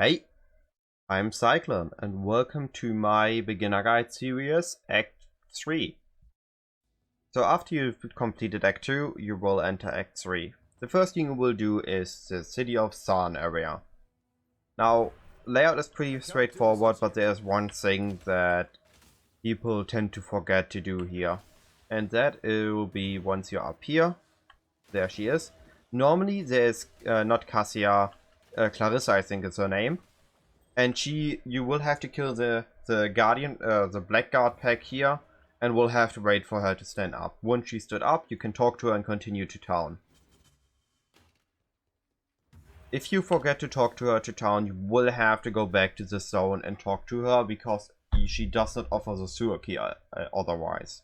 Hey, I'm Cyclon and welcome to my beginner guide series, Act 3. So after you've completed Act 2, you will enter Act 3. The first thing you will do is the City of San area. Now, layout is pretty straightforward, but there's one thing that people tend to forget to do here. And that it will be once you're up here. There she is. Normally there's not Cassia, Clarissa I think is her name. And you will have to kill the guardian, the blackguard pack here, and will have to wait for her to stand up. Once she stood up, you can talk to her and continue to town. If you forget to talk to her to town, you will have to go back to the zone and talk to her, because she does not offer the sewer key otherwise.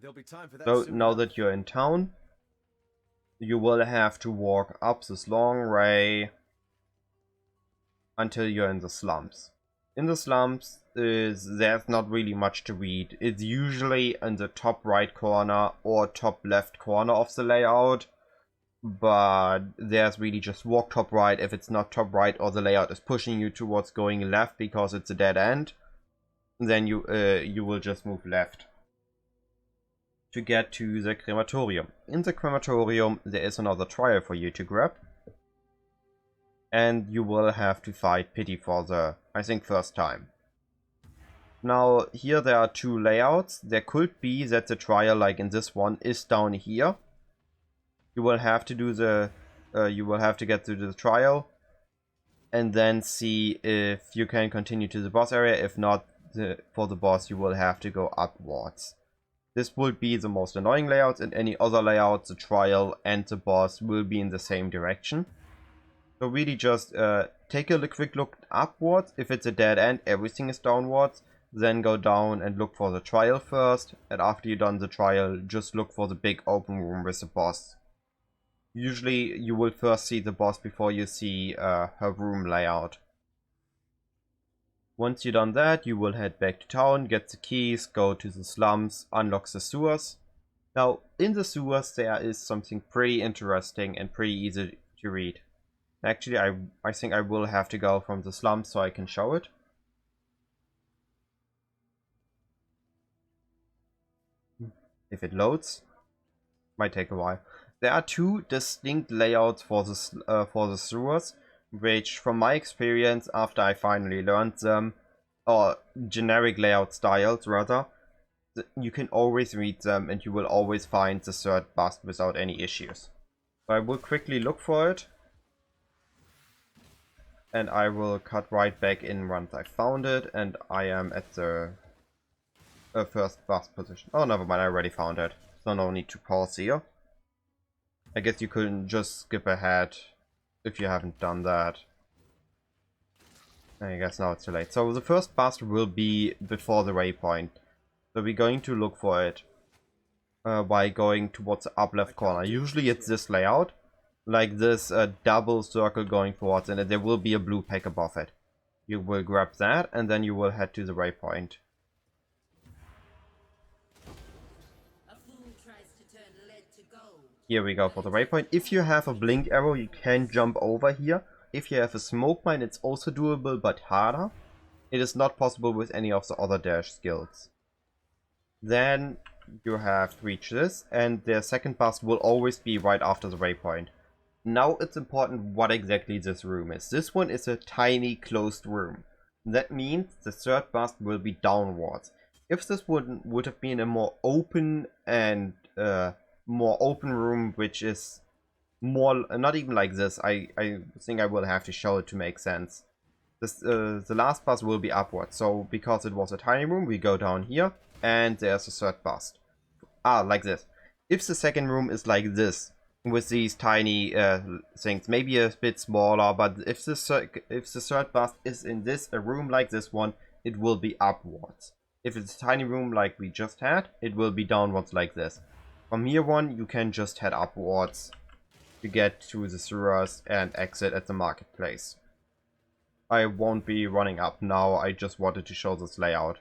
There'll be time for that So soon now enough. that you're in town, you will have to walk up this long way until you're in the slums. In the slums, there's not really much to read. It's usually in the top right corner or top left corner of the layout, but there's really just walk top right if it's not top right or the layout is pushing you towards going left because it's a dead end. Then you will just move left to get to the crematorium. In the crematorium, there is another trial for you to grab. And you will have to fight Pity for the, I think, first time. Now, here there are two layouts. There could be that the trial, like in this one, is down here. You will have to do the, you will have to get through the trial, and then see if you can continue to the boss area. If not, for the boss, you will have to go upwards. This will be the most annoying layout, and any other layout, the trial and the boss will be in the same direction. So really just take a quick look upwards. If it's a dead end, everything is downwards. Then go down and look for the trial first. And after you've done the trial, just look for the big open room with the boss. Usually you will first see the boss before you see her room layout. Once you've done that, you will head back to town, get the keys, go to the slums, unlock the sewers. Now, in the sewers there is something pretty interesting and pretty easy to read. Actually, I think I will have to go from the slums so I can show it. If it loads, might take a while. There are two distinct layouts for the sewers, which, from my experience, after I finally learned them, or generic layout styles rather, you can always read them and you will always find the third bust without any issues. So I will quickly look for it. And I will cut right back in once I found it, and I am at the first bust position. Oh, never mind, I already found it. So no need to pause here. I guess you can just skip ahead if you haven't done that. I guess now it's too late. So the first bust will be before the waypoint. So we're going to look for it by going towards the up left corner. Usually it's this layout. Like this double circle going forwards, and there will be a blue pack above it. You will grab that, and then you will head to the waypoint. Here we go for the waypoint. If you have a blink arrow, you can jump over here. If you have a smoke mine, it's also doable, but harder. It is not possible with any of the other dash skills. Then you have to reach this, and the second bust will always be right after the waypoint. Now it's important what exactly this room is. This one is a tiny closed room. That means the third bust will be downwards. If this would have been a more open and more open room, which is more not even like this, I think I will have to show it to make sense. This the last bust will be upwards. So because it was a tiny room, we go down here, and there's a third bust. Like this. If the second room is like this, with these tiny things, maybe a bit smaller, but if the third bust is in a room like this one, it will be upwards. If it's a tiny room like we just had, it will be downwards like this. From here on, you can just head upwards to get to the sewers and exit at the marketplace. I won't be running up now, I just wanted to show this layout.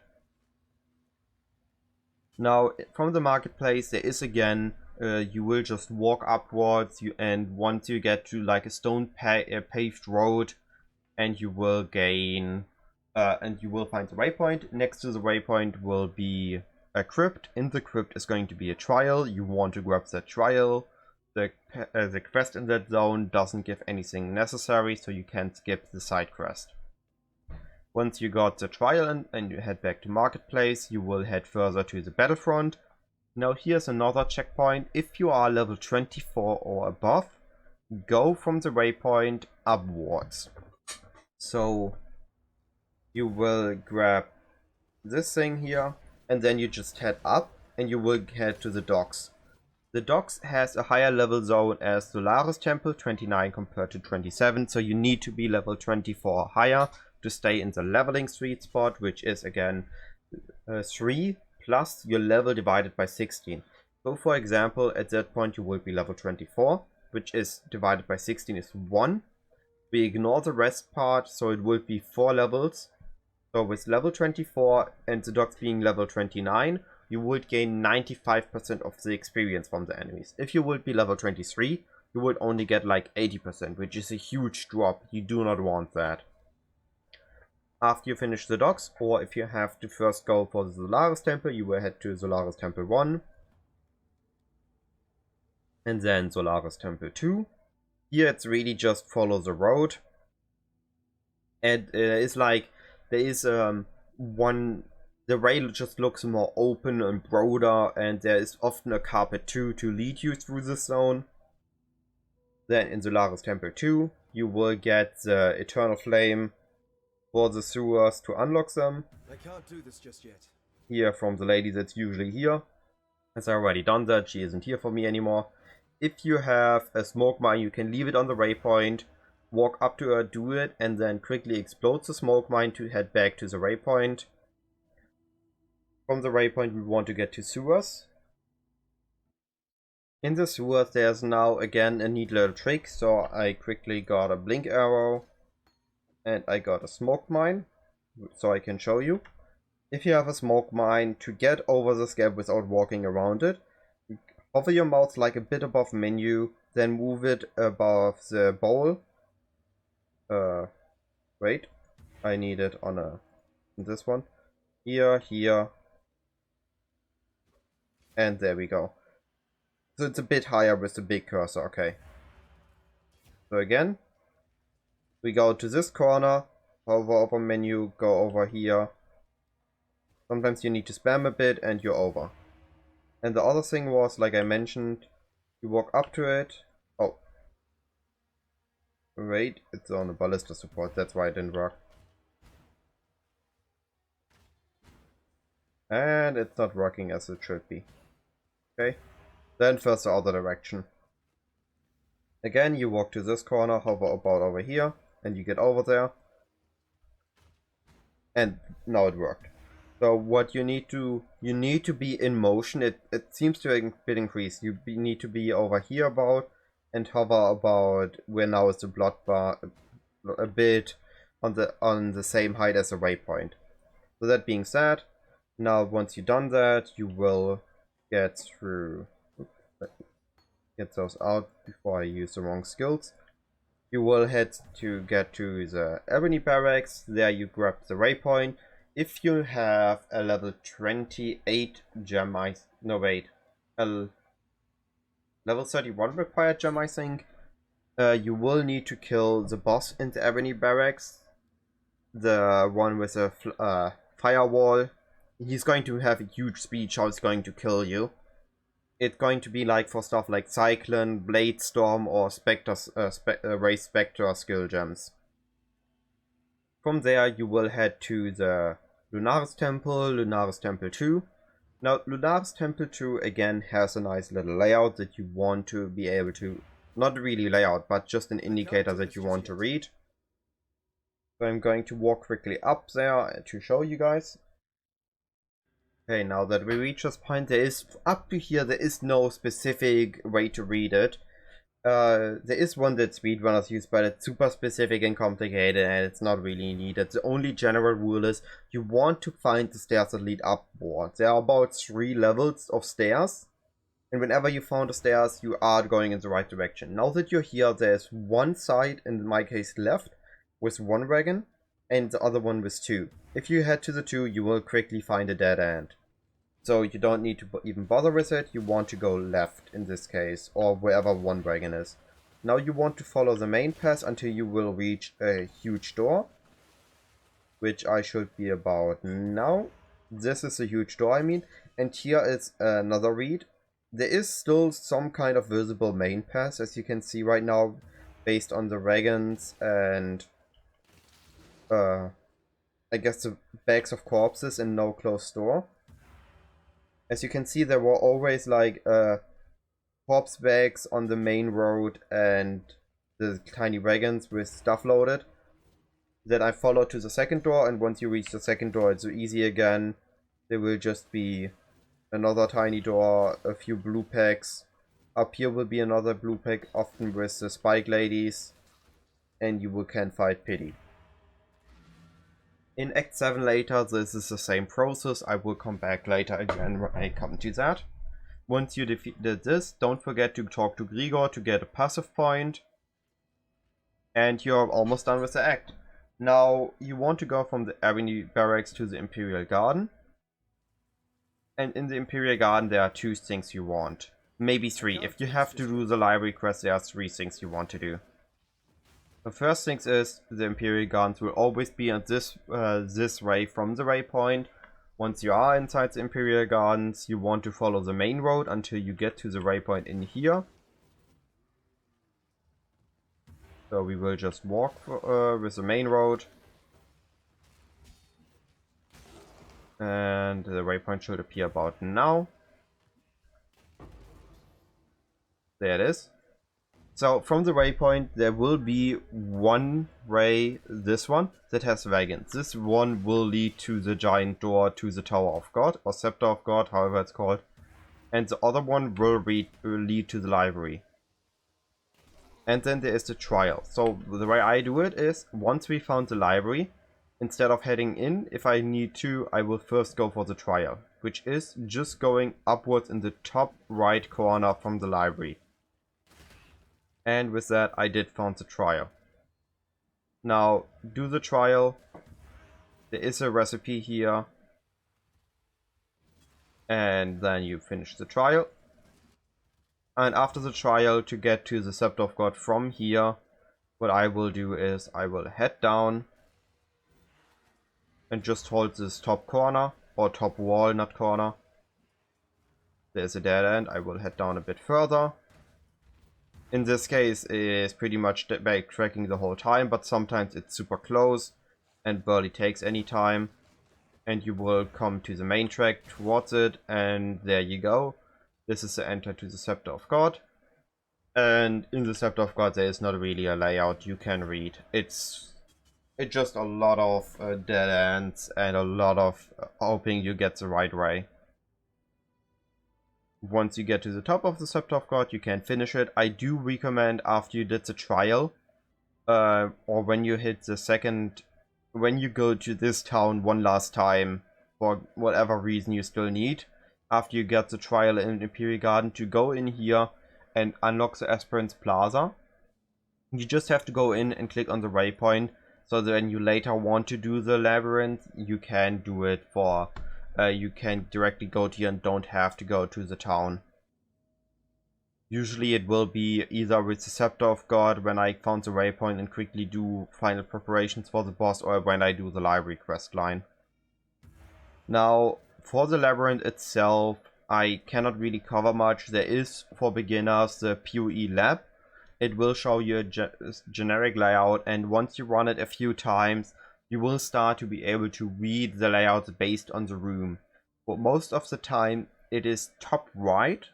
Now, from the marketplace, there is again you will just walk upwards, and once you get to like a stone paved road, and you will gain, and you will find the waypoint. Next to the waypoint will be a crypt. In the crypt is going to be a trial. You want to grab that trial. The quest in that zone doesn't give anything necessary, so you can skip the side quest. Once you got the trial and you head back to Marketplace, you will head further to the Battlefront. Now here's another checkpoint. If you are level 24 or above, go from the waypoint upwards. So you will grab this thing here, and then you just head up, and you will head to the docks. The docks has a higher level zone as Solaris Temple, 29 compared to 27, so you need to be level 24 or higher to stay in the leveling sweet spot, which is again 3 plus your level divided by 16. So for example, at that point you will be level 24, which is divided by 16 is 1. We ignore the rest part, so it will be 4 levels. So with level 24 and the docks being level 29, you would gain 95% of the experience from the enemies. If you would be level 23, you would only get like 80%, which is a huge drop. You do not want that. After you finish the docks, or if you have to first go for the Solaris Temple, you will head to Solaris Temple 1. And then Solaris Temple 2. Here it's really just follow the road. And it's like, there is one, the rail just looks more open and broader, and there is often a carpet too to lead you through the zone. Then in Solaris Temple 2, you will get the Eternal Flame for the sewers to unlock them. I can't do this just yet. Here from the lady that's usually here. As I already done that, she isn't here for me anymore. If you have a smoke mine, you can leave it on the waypoint, walk up to her, do it, and then quickly explode the smoke mine to head back to the waypoint. From the waypoint we want to get to sewers. In the sewers there's now again a neat little trick, so I quickly got a blink arrow and I got a smoke mine, so I can show you. If you have a smoke mine, to get over this gap without walking around it, hover your mouse like a bit above menu, then move it above the bowl. Wait, I need it on this one. Here, here, and there we go. So it's a bit higher with the big cursor, okay. So again, we go to this corner, hover over menu, go over here. Sometimes you need to spam a bit and you're over. And the other thing was, like I mentioned, you walk up to it. Oh. Wait, it's on a ballista support, that's why it didn't work. And it's not working as it should be. Okay. Then first the other direction. Again, you walk to this corner, hover about over here, and you get over there. And now it worked. So what you need to be in motion. It seems to a bit increase. You need to be over here about and hover about where now is the blood bar, a bit on the same height as the waypoint. So that being said, now once you've done that, you will get through. Get those out before I use the wrong skills. You will head to get to the Ebony Barracks. There you grab the waypoint. If you have a level 28 gem, no wait, a level 31 required gem, I think, you will need to kill the boss in the Ebony Barracks, the one with a firewall. He's going to have a huge speech how he's going to kill you. It's going to be like for stuff like Cyclon, Blade Storm, or Ray Spectre skill gems. From there you will head to the Lunaris Temple 2. Now Lunaris Temple 2 again has a nice little layout that you want to be able to, not really layout, but just an indicator that you want to read. So I'm going to walk quickly up there to show you guys. Okay, now that we reach this point, there is, up to here, there is no specific way to read it. There is one that speedrunners use, but it's super specific and complicated, and it's not really needed. The only general rule is, you want to find the stairs that lead upward. There are about 3 levels of stairs, and whenever you found the stairs, you are going in the right direction. Now that you're here, there's one side, in my case left, with 1 dragon and the other one with 2. If you head to the 2, you will quickly find a dead end. So you don't need to even bother with it, you want to go left in this case, or wherever 1 dragon is. Now you want to follow the main path until you will reach a huge door, which I should be about now. This is a huge door, I mean, and here is another read. There is still some kind of visible main path, as you can see right now, based on the dragons and I guess the bags of corpses and no closed door. As you can see, there were always like corpse bags on the main road and the tiny wagons with stuff loaded. Then I followed to the second door, and once you reach the second door, it's so easy again. There will just be another tiny door, a few blue packs. Up here will be another blue pack, often with the spike ladies, and you can fight Pity. In Act 7 later, this is the same process. I will come back later again when I come to that. Once you defeated this, don't forget to talk to Grigor to get a passive point. And you're almost done with the act. Now, you want to go from the Avenue Barracks to the Imperial Garden. And in the Imperial Garden there are 2 things you want. Maybe 3. If you have to do the library quest, there are 3 things you want to do. The first thing is, the Imperial Gardens will always be on this way from the waypoint. Once you are inside the Imperial Gardens, you want to follow the main road until you get to the waypoint in here. So we will just walk with the main road. And the waypoint should appear about now. There it is. So from the waypoint there will be one way, this one, that has wagons. This one will lead to the giant door to the Tower of God, or Scepter of God, however it's called. And the other one will lead to the library. And then there is the trial. So the way I do it is, once we found the library, instead of heading in, if I need to, I will first go for the trial, which is just going upwards in the top right corner from the library. And with that, I did found the trial. Now, do the trial. There is a recipe here. And then you finish the trial. And after the trial, to get to the Scepter of God from here, what I will do is I will head down and just hold this top corner, or top wall, not corner. There's a dead end. I will head down a bit further. In this case, it is pretty much backtracking the whole time, but sometimes it's super close and barely takes any time. And you will come to the main track towards it, and there you go. This is the enter to the Scepter of God. And in the Scepter of God there is not really a layout you can read. It's just a lot of dead ends and a lot of hoping you get the right way. Once you get to the top of the Scepter of God, you can finish it. I do recommend after you did the trial, or when you hit the second, when you go to this town one last time, for whatever reason you still need, after you get the trial in Imperial Garden, to go in here and unlock the Aspirant's Plaza. You just have to go in and click on the waypoint, so that when you later want to do the Labyrinth, you can do it for... you can directly go to here and don't have to go to the town. Usually it will be either with the Scepter of God when I found the waypoint and quickly do final preparations for the boss, or when I do the library quest line. Now, for the Labyrinth itself, I cannot really cover much. There is, for beginners, the PoE Lab. It will show you a generic layout, and once you run it a few times, you will start to be able to read the layouts based on the room. But most of the time it is top right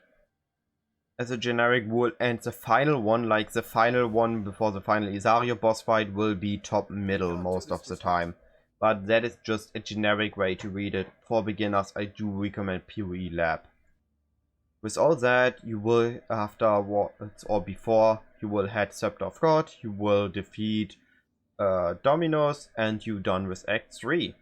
as a generic rule, and the final one, like the final one before the final Isario boss fight, will be top middle most of the time. But that is just a generic way to read it. For beginners, I do recommend PoE Lab. With all that, you will, afterwards or before, you will head Scepter of God, you will defeat Dominos, and you're done with Act 3.